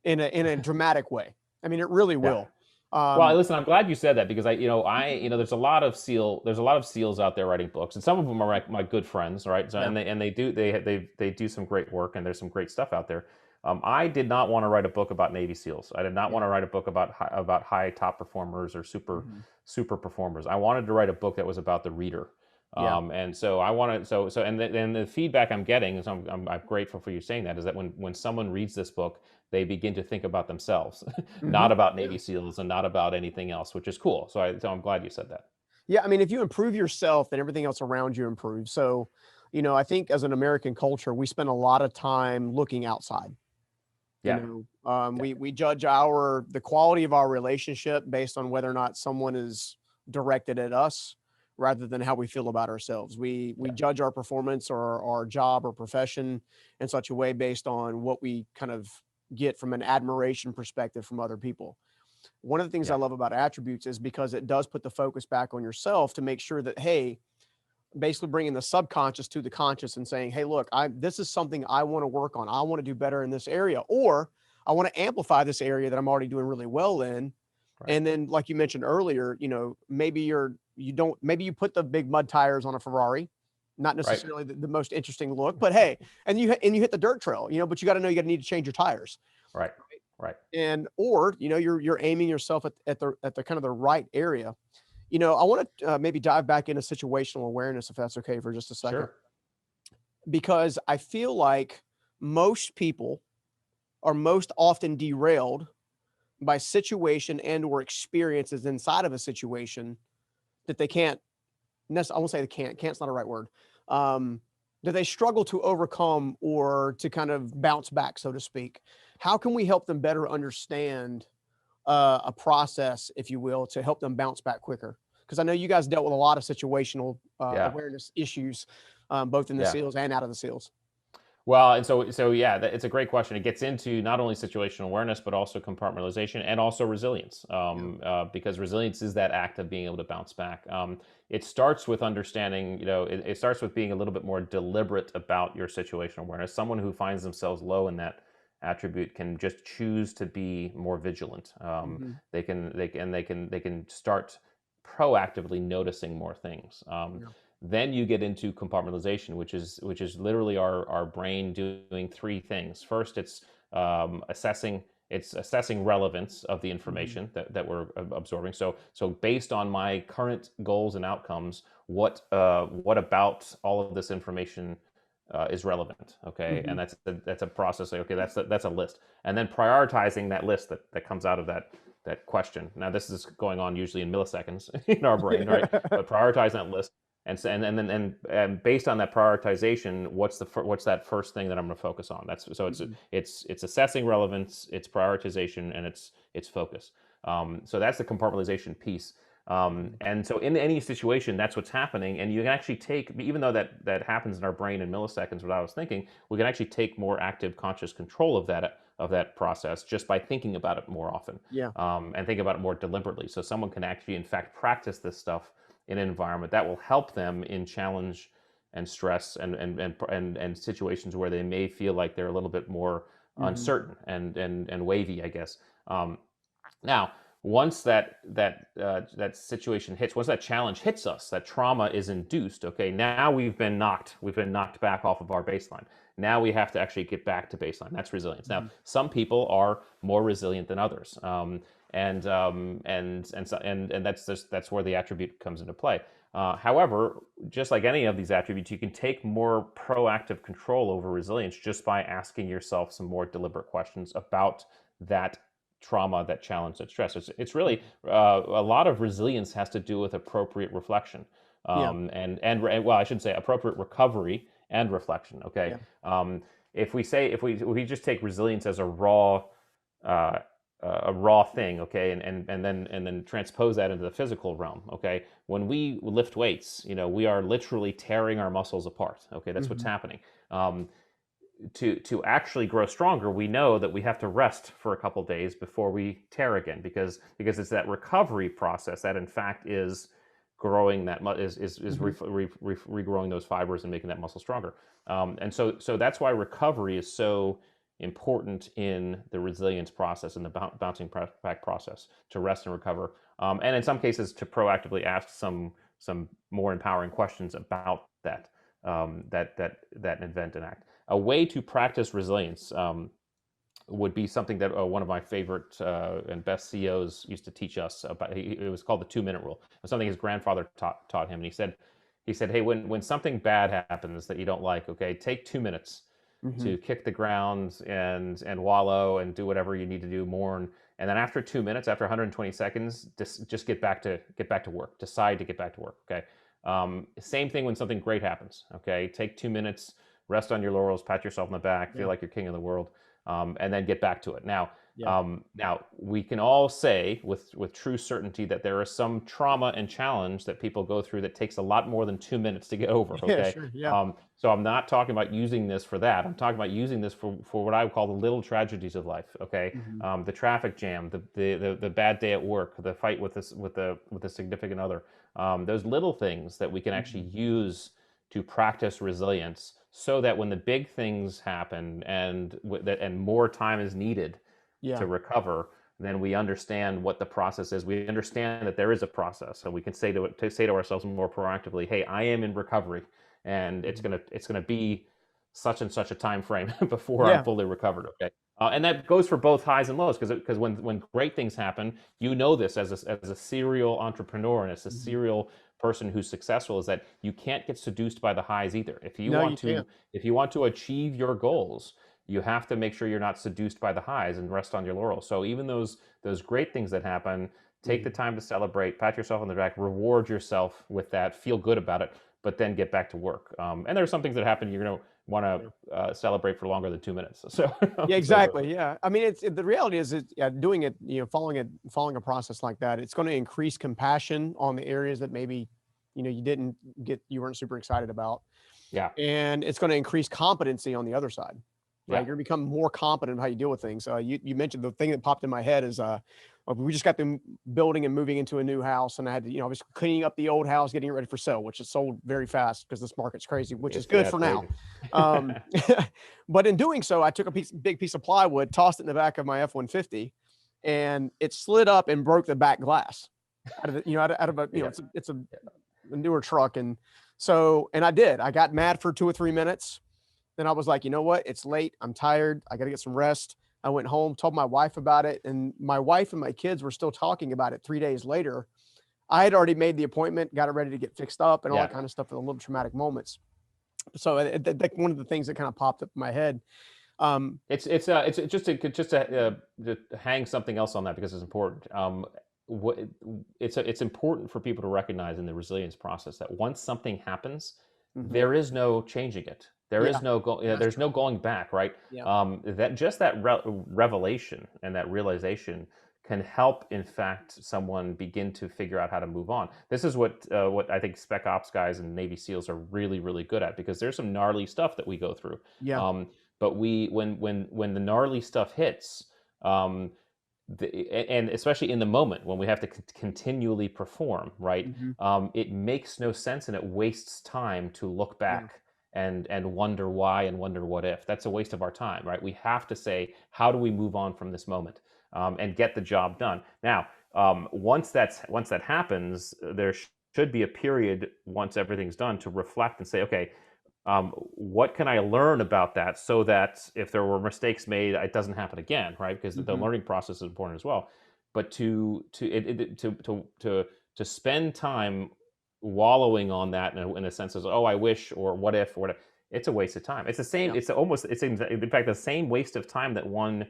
in a dramatic way. I mean, it really Yeah. will. Well, Um, listen, I'm glad you said that because there's a lot of SEALs out there writing books, and some of them are my good friends, right? So, yeah, and they do some great work, and there's some great stuff out there. I did not want to write a book about Navy SEALs. I did not want yeah. to write a book about high top performers or Mhm. super performers. I wanted to write a book that was about the reader. Yeah. And so I wanted so and the feedback I'm getting, so I'm grateful for you saying that, is that when someone reads this book, they begin to think about themselves, not Mhm. about Navy Yeah. SEALs and not about anything else, which is cool. So I'm glad you said that. Yeah, I mean, if you improve yourself, then everything else around you improves. So, I think as an American culture, we spend a lot of time looking outside. Yeah, yeah, We judge the quality of our relationship based on whether or not someone is directed at us rather than how we feel about ourselves. We yeah, judge our performance or our job or profession in such a way based on what we kind of get from an admiration perspective from other people. One of the things I yeah, love about attributes is because it does put the focus back on yourself to make sure that, hey, basically bringing the subconscious to the conscious and saying, hey, look, this is something I want to work on. I want to do better in this area, or I want to amplify this area that I'm already doing really well in. right, And then, like you mentioned earlier, maybe you don't, maybe you put the big mud tires on a Ferrari, not right, necessarily the most interesting look, but hey, and you hit the dirt trail, but you got to know you got to need to change your tires. right, right. And or you're aiming yourself at the kind of the right area. I want to maybe dive back into situational awareness, if that's okay, for just a second, Sure. because I feel like most people are most often derailed by situation and or experiences inside of a situation that they can't I won't say they can't. Can't's not a right word. Um, that they struggle to overcome or to kind of bounce back, so to speak. How can we help them better understand a process, if you will, to help them bounce back quicker? Because I know you guys dealt with a lot of situational Yeah, awareness issues, both in the yeah. SEALs and out of the SEALs. Well, and so yeah, it's a great question. It gets into not only situational awareness, but also compartmentalization and also resilience, Yeah. because resilience is that act of being able to bounce back. It starts with understanding, it starts with being a little bit more deliberate about your situational awareness. Someone who finds themselves low in that attribute can just choose to be more vigilant. Hmm. They can start proactively noticing more things. Yeah. Then you get into compartmentalization, which is literally our brain doing three things. First, it's assessing relevance of the Hmm. information that we're absorbing. So based on my current goals and outcomes, what about all of this information is relevant? Okay, Hmm. and that's a process. Like, okay, that's a list, and then prioritizing that list that comes out of that that question. Now, this is going on usually in milliseconds in our brain, right? But prioritize that list, and based on that prioritization, what's that first thing that I'm going to focus on? That's so it's assessing relevance, it's prioritization, and it's focus. So that's the compartmentalization piece. And so in any situation, that's what's happening. And you can actually take, even though that happens in our brain in milliseconds, what I was thinking, we can actually take more active conscious control of that process just by thinking about it more often. Yeah. And think about it more deliberately. So someone can actually, in fact, practice this stuff in an environment that will help them in challenge and stress and situations where they may feel like they're a little bit more uncertain and wavy, I guess. Now, once that situation hits, once that challenge hits us, that trauma is induced. Okay, now we've been knocked back off of our baseline. Now we have to actually get back to baseline. That's resilience. Now, some people are more resilient than others, and that's where the attribute comes into play. However, just like any of these attributes, you can take more proactive control over resilience just by asking yourself some more deliberate questions about that trauma, that challenge, that stress. It's really a lot of resilience has to do with appropriate reflection, and well, I should say appropriate recovery and reflection. Okay, if we just take resilience as a raw thing, okay, and then transpose that into the physical realm. Okay, when we lift weights, we are literally tearing our muscles apart. Okay, that's what's happening. To actually grow stronger, we know that we have to rest for a couple days before we tear again, because it's that recovery process that in fact is growing regrowing those fibers and making that muscle stronger. And so that's why recovery is so important in the resilience process and the bouncing back process, to rest and recover, and in some cases to proactively ask some more empowering questions about that event and act. A way to practice resilience would be something that one of my favorite and best CEOs used to teach us about. It was called the 2-minute rule. It was something his grandfather taught him. And he said, hey, when something bad happens that you don't like, okay, take 2 minutes to kick the ground and wallow and do whatever you need to do, mourn. And then after 2 minutes, after 120 seconds, just get back to work. Decide to get back to work. Okay. Same thing when something great happens. Okay, take 2 minutes, rest on your laurels, pat yourself on the back, feel like you're king of the world, and then get back to it. Now, now we can all say with true certainty that there is some trauma and challenge that people go through that takes a lot more than 2 minutes to get over. Okay, so I'm not talking about using this for that. I'm talking about using this for what I would call the little tragedies of life. Okay, the traffic jam, the bad day at work, the fight with a significant other. Those little things that we can actually use to practice resilience, so that when the big things happen and more time is needed to recover, then we understand what the process is. We understand that there is a process, so we can say to ourselves more proactively, "Hey, I am in recovery, and it's gonna be such and such a time frame before I'm fully recovered." Okay. And that goes for both highs and lows, because when great things happen, this as a serial entrepreneur and as a serial person who's successful, is that you can't get seduced by the highs either. If you want to achieve your goals, you have to make sure you're not seduced by the highs and rest on your laurels. So even those great things that happen, take the time to celebrate, pat yourself on the back, reward yourself with that, feel good about it, but then get back to work. And there are some things that happen you're going to want to celebrate for longer than 2 minutes. So yeah, exactly. Yeah, I mean, the reality is doing it, following a process like that, it's going to increase compassion on the areas that maybe you weren't super excited about. Yeah, and it's going to increase competency on the other side. Right, you're going to become more competent in how you deal with things. You mentioned, the thing that popped in my head is we just got them building and moving into a new house, and I had to, I was cleaning up the old house, getting it ready for sale, which is sold very fast because this market's crazy, which is good for now. But in doing so, I took a big piece of plywood, tossed it in the back of my F-150, and it slid up and broke the back glass out of it's a newer truck, and I got mad for 2 or 3 minutes. Then I was like, you know what? It's late. I'm tired. I got to get some rest. I went home, told my wife about it, and my wife and my kids were still talking about it 3 days later. I had already made the appointment, got it ready to get fixed up, and all that kind of stuff for the little traumatic moments. So one of the things that kind of popped up in my head. It's to hang something else on that because it's important. What it's important for people to recognize in the resilience process that once something happens, Mhm. there is no changing it. There Yeah, is no go, that's there's true. no going back, right? Yeah. That just that revelation and that realization can help, in fact, someone begin to figure out how to move on. This is what I think Spec Ops guys and Navy SEALs are really, really good at because there's some gnarly stuff that we go through. Yeah. Um, but when the gnarly stuff hits, um, and especially in the moment when we have to continually perform, right? Mhm. It makes no sense and it wastes time to look Yeah. back and wonder why and wonder what if. That's a waste of our time, right? We have to say, how do we move on from this moment and get the job done? Now, once that happens, there should be a period once everything's done to reflect and say, okay, what can I learn about that so that if there were mistakes made, it doesn't happen again, right? Because the Mhm. learning process is important as well. But to spend time wallowing on that in a sense as oh I wish or what if or whatever, it's a waste of time. It's the same. Yeah. It's in fact the same waste of time that one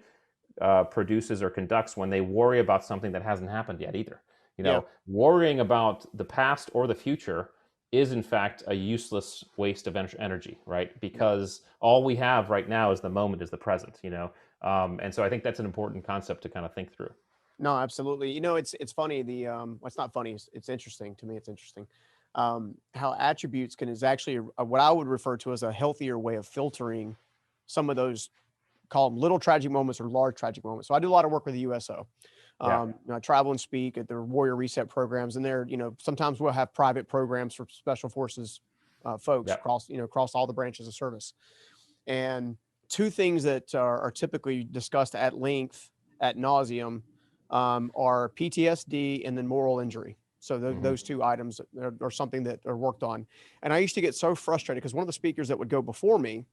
produces or conducts when they worry about something that hasn't happened yet either. Yeah. Worrying about the past or the future is in fact a useless waste of energy, right? Yeah. Because all we have right now is the moment, is the present. And so I think that's an important concept to kind of think through. No, absolutely. It's funny. Well, it's not funny. It's interesting to me. It's interesting how attributes can is actually what I would refer to as a healthier way of filtering some of those call them little tragic moments or large tragic moments. So I do a lot of work with the USO. Yeah, I travel and speak at their Warrior Reset programs, and sometimes we'll have private programs for special forces folks yeah. across all the branches of service. And two things that are typically discussed at length, at nauseum, are PTSD and then moral injury. So Hmm. those two items are something that are worked on. And I used to get so frustrated because one of the speakers that would go before me,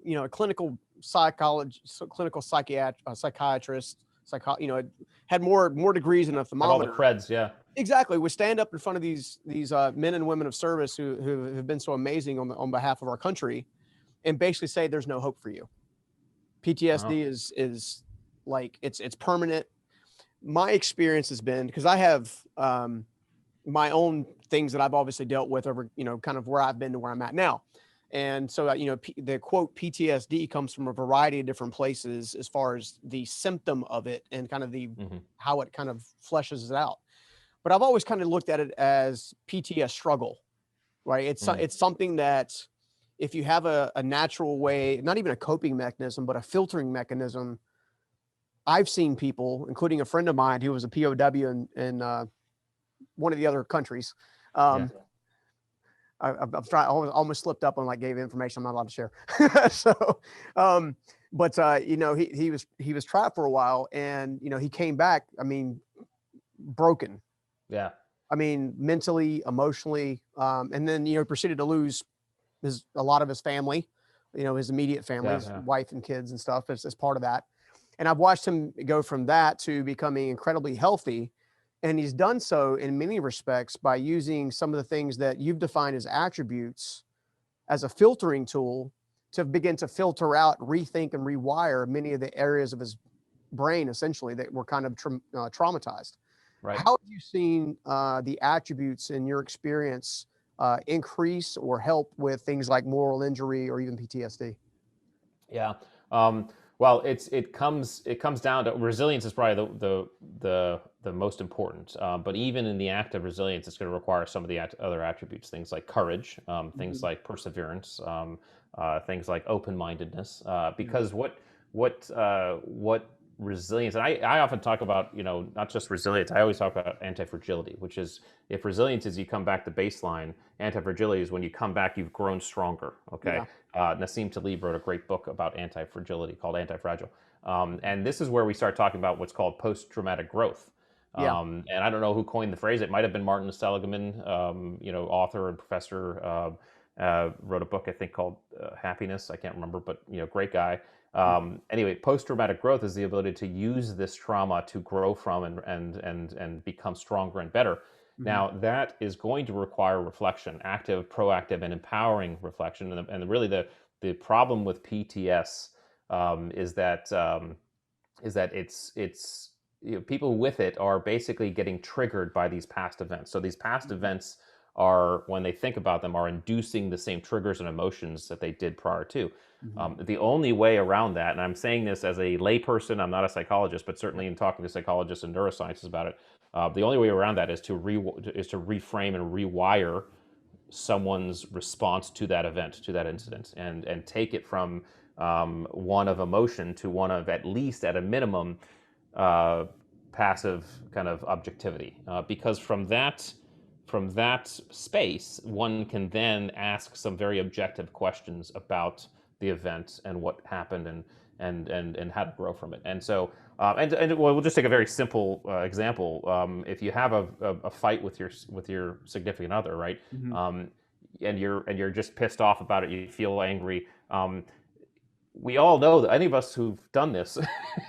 a clinical psychologist, clinical psychiatrist, had more degrees than a Had all the thermometer. creds, yeah. Exactly, would stand up in front of these men and women of service who have been so amazing on behalf of our country, and basically say there's no hope for you. Oh, PTSD is like it's permanent. My experience has been because I have my own things that I've obviously dealt with over, kind of where I've been to where I'm at now. And so, the quote PTSD comes from a variety of different places as far as the symptom of it and kind of hmm, how it kind of fleshes it out. But I've always kind of looked at it as PTS struggle, right? mm, It's something that if you have a natural way, not even a coping mechanism, but a filtering mechanism. I've seen people, including a friend of mine who was a POW in one of the other countries. yeah. Um, I've tried, almost slipped up on like gave information I'm not allowed to share. So, um, but he was trapped for a while, and he came back. I mean, broken. Yeah. I mean, mentally, emotionally, and then proceeded to lose a lot of his family, his immediate family, Yeah. his Yeah. wife and kids and stuff as part of that. And I've watched him go from that to becoming incredibly healthy. And he's done so in many respects by using some of the things that you've defined as attributes as a filtering tool to begin to filter out, rethink, and rewire many of the areas of his brain, essentially, that were kind of traumatized. Right. How have you seen the attributes in your experience increase or help with things like moral injury or even PTSD? Yeah. Well, it comes down to resilience is probably the most important. But even in the act of resilience, it's going to require some of the other attributes, things like courage, things Mhm. like perseverance, things like open-mindedness. Yeah. Because what resilience, and I often talk about, not just resilience. I always talk about anti-fragility, which is if resilience is you come back to baseline, anti-fragility is when you come back, you've grown stronger. Okay. Yeah. Nassim Taleb wrote a great book about anti-fragility called Anti-Fragile. And this is where we start talking about what's called post-traumatic growth. Yeah. And I don't know who coined the phrase. It might have been Martin Seligman, author and professor, wrote a book I think called Happiness. I can't remember, but great guy. Mhm. Anyway, post-traumatic growth is the ability to use this trauma to grow from and become stronger and better. Mhm. Now, that is going to require reflection, active, proactive, and empowering reflection. And really, the problem with PTS is that it's people with it are basically getting triggered by these past events. So these past events are, when they think about them, are inducing the same triggers and emotions that they did prior to. The only way around that, and I'm saying this as a layperson, I'm not a psychologist, but certainly in talking to psychologists and neuroscientists about it, the only way around that is to reframe and rewire someone's response to that event, to that incident, and take it from one of emotion to one of, at least at a minimum, uh, passive kind of objectivity. Because from that space, one can then ask some very objective questions about the event and what happened, and how to grow from it. And so, well, we'll just take a very simple example. If you have a fight with your significant other, right? Mhm. And you're just pissed off about it, you feel angry. We all know that, any of us who've done this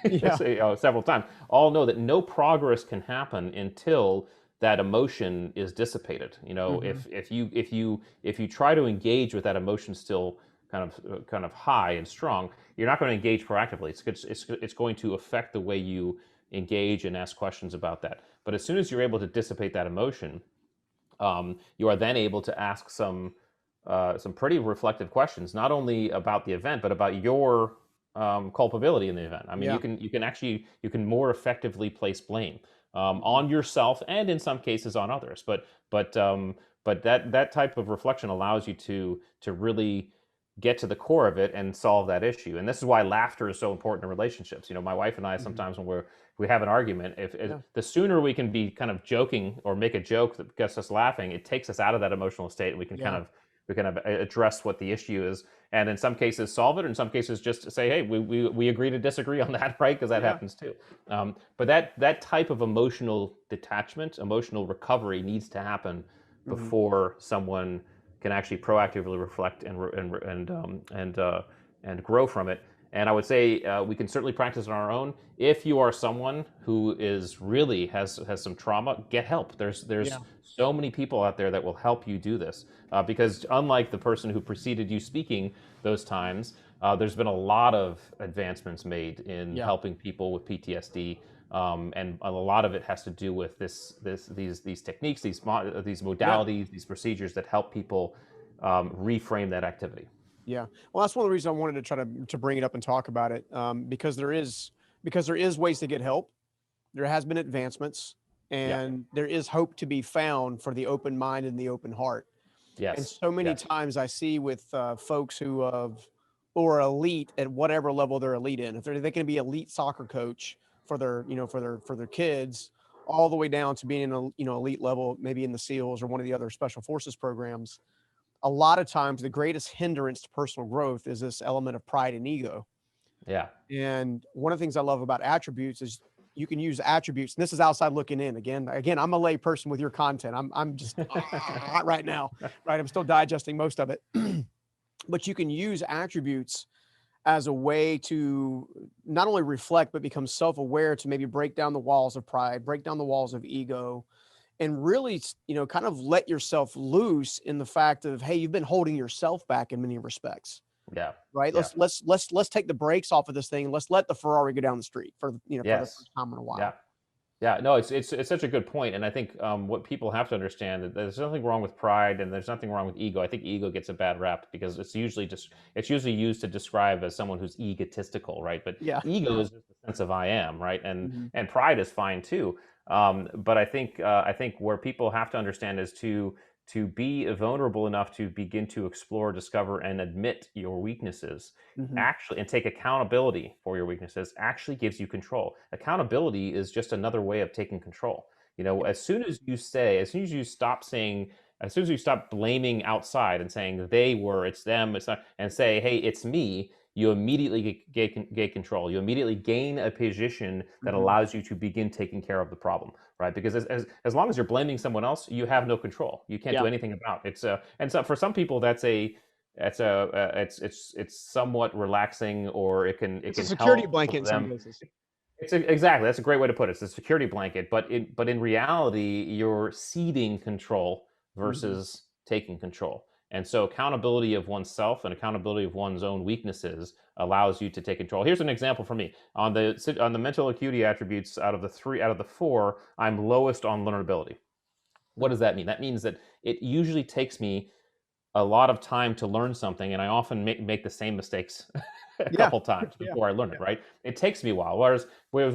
Yeah. several times, all know that no progress can happen until that emotion is dissipated. Mhm. If you try to engage with that emotion still kind of high and strong, you're not going to engage proactively. It's going to affect the way you engage and ask questions about that. But as soon as you're able to dissipate that emotion, you are then able to ask some pretty reflective questions, not only about the event, but about your culpability in the event. I mean, Yeah. you can more effectively place blame on yourself, and in some cases on others. But that type of reflection allows you to really get to the core of it and solve that issue. And this is why laughter is so important in relationships. My wife and I, Mhm. sometimes when we have an argument, if Yeah. the sooner we can be kind of joking or make a joke that gets us laughing, it takes us out of that emotional state, and Yeah. we kind of address what the issue is, and in some cases solve it, or in some cases just say, hey, we agree to disagree on that, right? Because that Yeah. happens too. But that type of emotional detachment, emotional recovery, needs to happen Mhm. before someone can actually proactively reflect and grow from it. And I would say we can certainly practice on our own. If you are someone who is really has some trauma, get help. There's Yeah. so many people out there that will help you do this. Because unlike the person who preceded you speaking those times, there's been a lot of advancements made in Yeah. helping people with PTSD. And a lot of it has to do with these techniques, these Yeah. modalities, these procedures that help people reframe that activity. Yeah. Well, that's one of the reasons I wanted to try to bring it up and talk about it, because there is ways to get help. There has been advancements, Yeah. and there is hope to be found for the open mind and the open heart. And Yes. so many Yes. times I see with folks who are elite at whatever level they're elite in. If they can be elite soccer coach for their for their kids, all the way down to being in a elite level, maybe in the SEALs or one of the other special forces programs. A lot of times, the greatest hindrance to personal growth is this element of pride and ego. Yeah. And one of the things I love about attributes is you can use attributes. And this is outside looking in. Again, I'm a lay person with your content. I'm just right now, right? I'm still digesting most of it. But you can use attributes as a way to not only reflect but become self-aware, to maybe break down the walls of pride, break down the walls of ego, and really, kind of let yourself loose in the fact of, hey, you've been holding yourself back in many respects, Yeah. right? Yeah. Let's take the brakes off of this thing, and let's let the Ferrari go down the street for for the Yes. first time in a Yeah. while. Yeah, no, it's such a good point, and I think what people have to understand, that there's nothing wrong with pride, and there's nothing wrong with ego. I think ego gets a bad rap because it's usually used to describe as someone who's egotistical, right? But Yeah. ego is just a sense of I am, right? And Mhm. and pride is fine too. But I think where people have to understand is to be vulnerable enough to begin to explore, discover, and admit your weaknesses, Mhm. actually, and take accountability for your weaknesses, actually gives you control. Accountability is just another way of taking control. Yeah. As soon as you stop saying, as soon as you stop blaming outside and saying they were, it's them, it's not, and say, hey, it's me, you immediately get control. You immediately gain a position that Mhm. allows you to begin taking care of the problem, right? Because as long as you're blaming someone else, you have no control. You can't Yeah. do anything about it. And so for some people, it's somewhat relaxing, or it It's a can security help blanket in some them. cases. Exactly, that's a great way to put it. It's a security blanket, but in reality, you're ceding control Mhm. versus taking control. And so accountability of oneself and accountability of one's own weaknesses allows you to take control. Here's an example for me. On the mental acuity attributes, out of the four, I'm lowest on learnability. What does that mean? That means that it usually takes me a lot of time to learn something, and I often make the same mistakes a Yeah. couple times Yeah. before I learn Yeah. it, right? It takes me a while. Whereas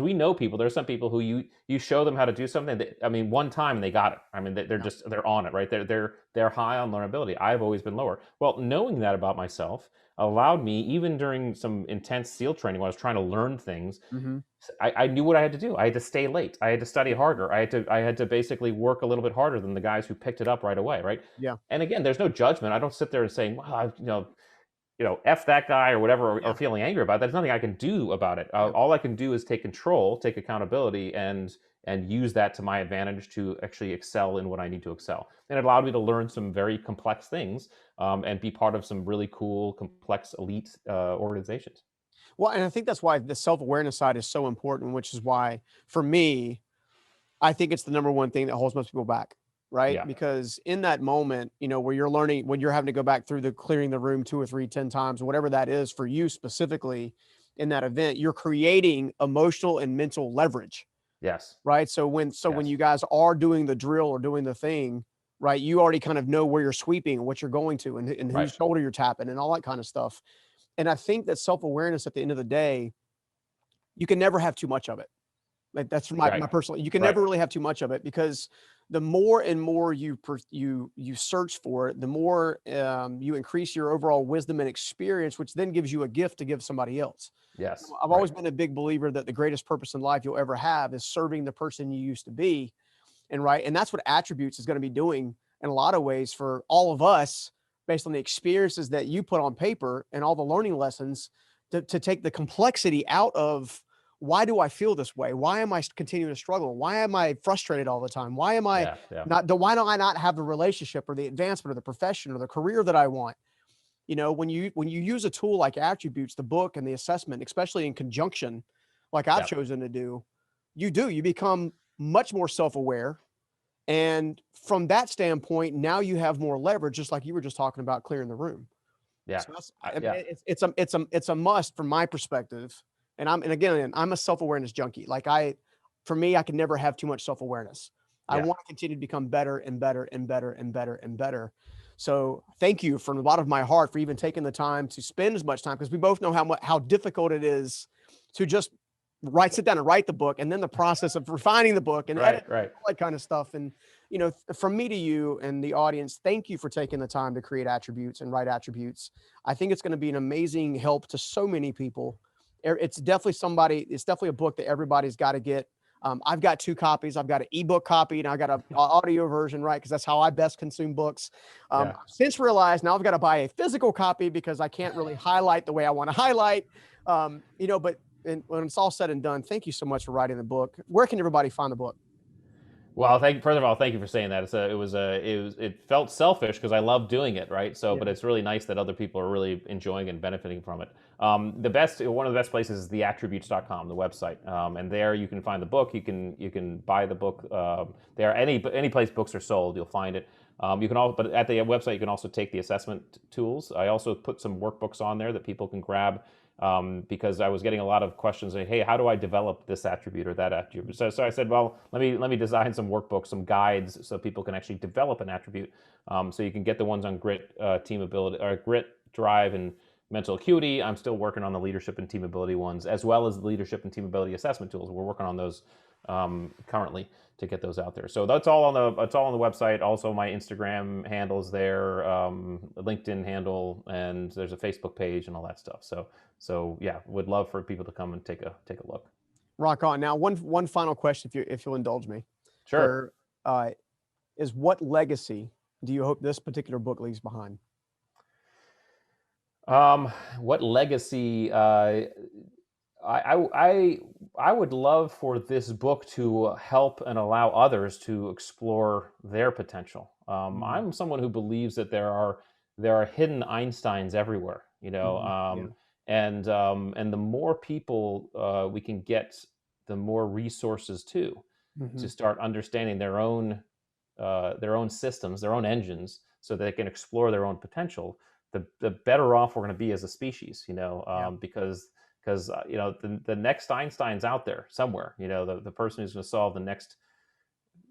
we know people, there's some people who you show them how to do something, I mean, one time and they got it. I mean, they're on it, right? They're high on learnability. I've always been lower. Well, knowing that about myself allowed me, even during some intense SEAL training when I was trying to learn things, Mm-hmm. I knew what I had to do. I had to stay late. I had to study harder. I had to basically work a little bit harder than the guys who picked it up right away, right? Yeah. And again, there's no judgment. I don't sit there and saying, "Well, F that guy," or whatever, or Yeah. feeling angry about it. There's nothing I can do about it. Yeah. All I can do is take control, take accountability, and use that to my advantage to actually excel in what I need to excel. And it allowed me to learn some very complex things, and be part of some really cool, complex, elite organizations. Well, and I think that's why the self-awareness side is so important, which is why for me, I think it's the number one thing that holds most people back, right? Yeah. Because in that moment, where you're learning, when you're having to go back through the clearing the room 2 or 3, 10 times, whatever that is for you specifically in that event, you're creating emotional and mental leverage, Yes. right? So when Yes. you guys are doing the drill or doing the thing, right, you already kind of know where you're sweeping, what you're going to, and Right. whose shoulder you're tapping and all that kind of stuff. And I think that self-awareness at the end of the day, you can never have too much of it. Like that's my Right. personal. You can Right. never really have too much of it because the more and more you search for it, the more you increase your overall wisdom and experience, which then gives you a gift to give somebody else. Yes. I've Right. always been a big believer that the greatest purpose in life you'll ever have is serving the person you used to be, and that's what attributes is going to be doing in a lot of ways for all of us, based on the experiences that you put on paper and all the learning lessons to take the complexity out of why do I feel this way? Why am I continuing to struggle? Why am I frustrated all the time? Why am I Yeah. Yeah. why do I not have the relationship or the advancement or the profession or the career that I want? When you use a tool like attributes, the book and the assessment, especially in conjunction, like I've Yeah. chosen to do, you become much more self-aware. And from that standpoint, now you have more leverage, just like you were just talking about clearing the room. Yeah. So I mean, Yeah. it's a must from my perspective. And again, I'm a self-awareness junkie. For me, I can never have too much self-awareness. I Yeah. want to continue to become better and better and better and better and better. So thank you from the bottom of my heart for even taking the time to spend as much time, because we both know how difficult it is to just sit down and write the book, and then the process of refining the book and edit Right. Right. all that kind of stuff. And from me to you and the audience, thank you for taking the time to create attributes and write attributes. I think it's going to be an amazing help to so many people. It's definitely a book that everybody's got to get. I've got 2 copies. I've got an ebook copy and I got an audio version, right? Because that's how I best consume books. Yeah. I've since realized now I've got to buy a physical copy because I can't really highlight the way I want to highlight. But when it's all said and done, thank you so much for writing the book. Where can everybody find the book? Well, first of all, thank you for saying that. It felt selfish because I love doing it, right? So, Yeah. but it's really nice that other people are really enjoying and benefiting from it. One of the best places is theattributes.com, the website, and there you can find the book. You can buy the book. There, any place books are sold, you'll find it. But at the website you can also take the assessment tools. I also put some workbooks on there that people can grab. Because I was getting a lot of questions saying, "Hey, how do I develop this attribute or that attribute?" So I said, "Well, let me design some workbooks, some guides, so people can actually develop an attribute. So you can get the ones on grit, team ability, or grit, drive, and mental acuity. I'm still working on the leadership and team ability ones, as well as the leadership and team ability assessment tools. We're working on those currently to get those out there. So that's all on the website. Also, my Instagram handle's there, LinkedIn handle, and there's a Facebook page and all that stuff. So yeah, would love for people to come and take a look. Rock on. Now, one final question, if you'll indulge me, Sure. for is what legacy do you hope this particular book leaves behind? What legacy? I would love for this book to help and allow others to explore their potential. Mm, I'm someone who believes that there are hidden Einsteins everywhere, yeah. and the more people we can get, the more resources too, Hmm. to start understanding their own systems, their own engines, so they can explore their own potential, the better off we're going to be as a species. Because the next Einstein's out there somewhere. The person who's going to solve the next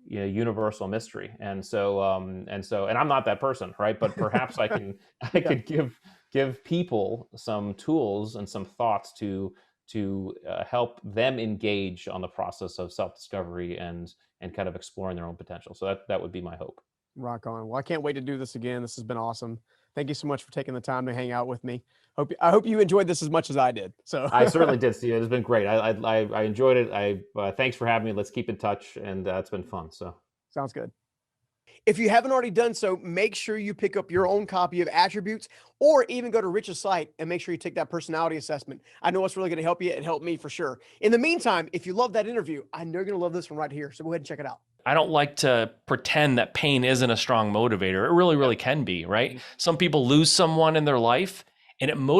universal mystery. And I'm not that person, right? But perhaps I could give people some tools and some thoughts to help them engage on the process of self-discovery and kind of exploring their own potential. So that would be my hope. Rock on. Well, I can't wait to do this again. This has been awesome. Thank you so much for taking the time to hang out with me. I hope you enjoyed this as much as I did. So I certainly did, Steve. It's been great. I enjoyed it. Thanks for having me. Let's keep in touch, and it's been fun. So sounds good. If you haven't already done so, make sure you pick up your own copy of Attributes, or even go to Rich's site and make sure you take that personality assessment. I know it's really going to help you. It helped me for sure. In the meantime, if you love that interview, I know you're going to love this one right here. So go ahead and check it out. I don't like to pretend that pain isn't a strong motivator. It really, really can be, right? Some people lose someone in their life and it motivates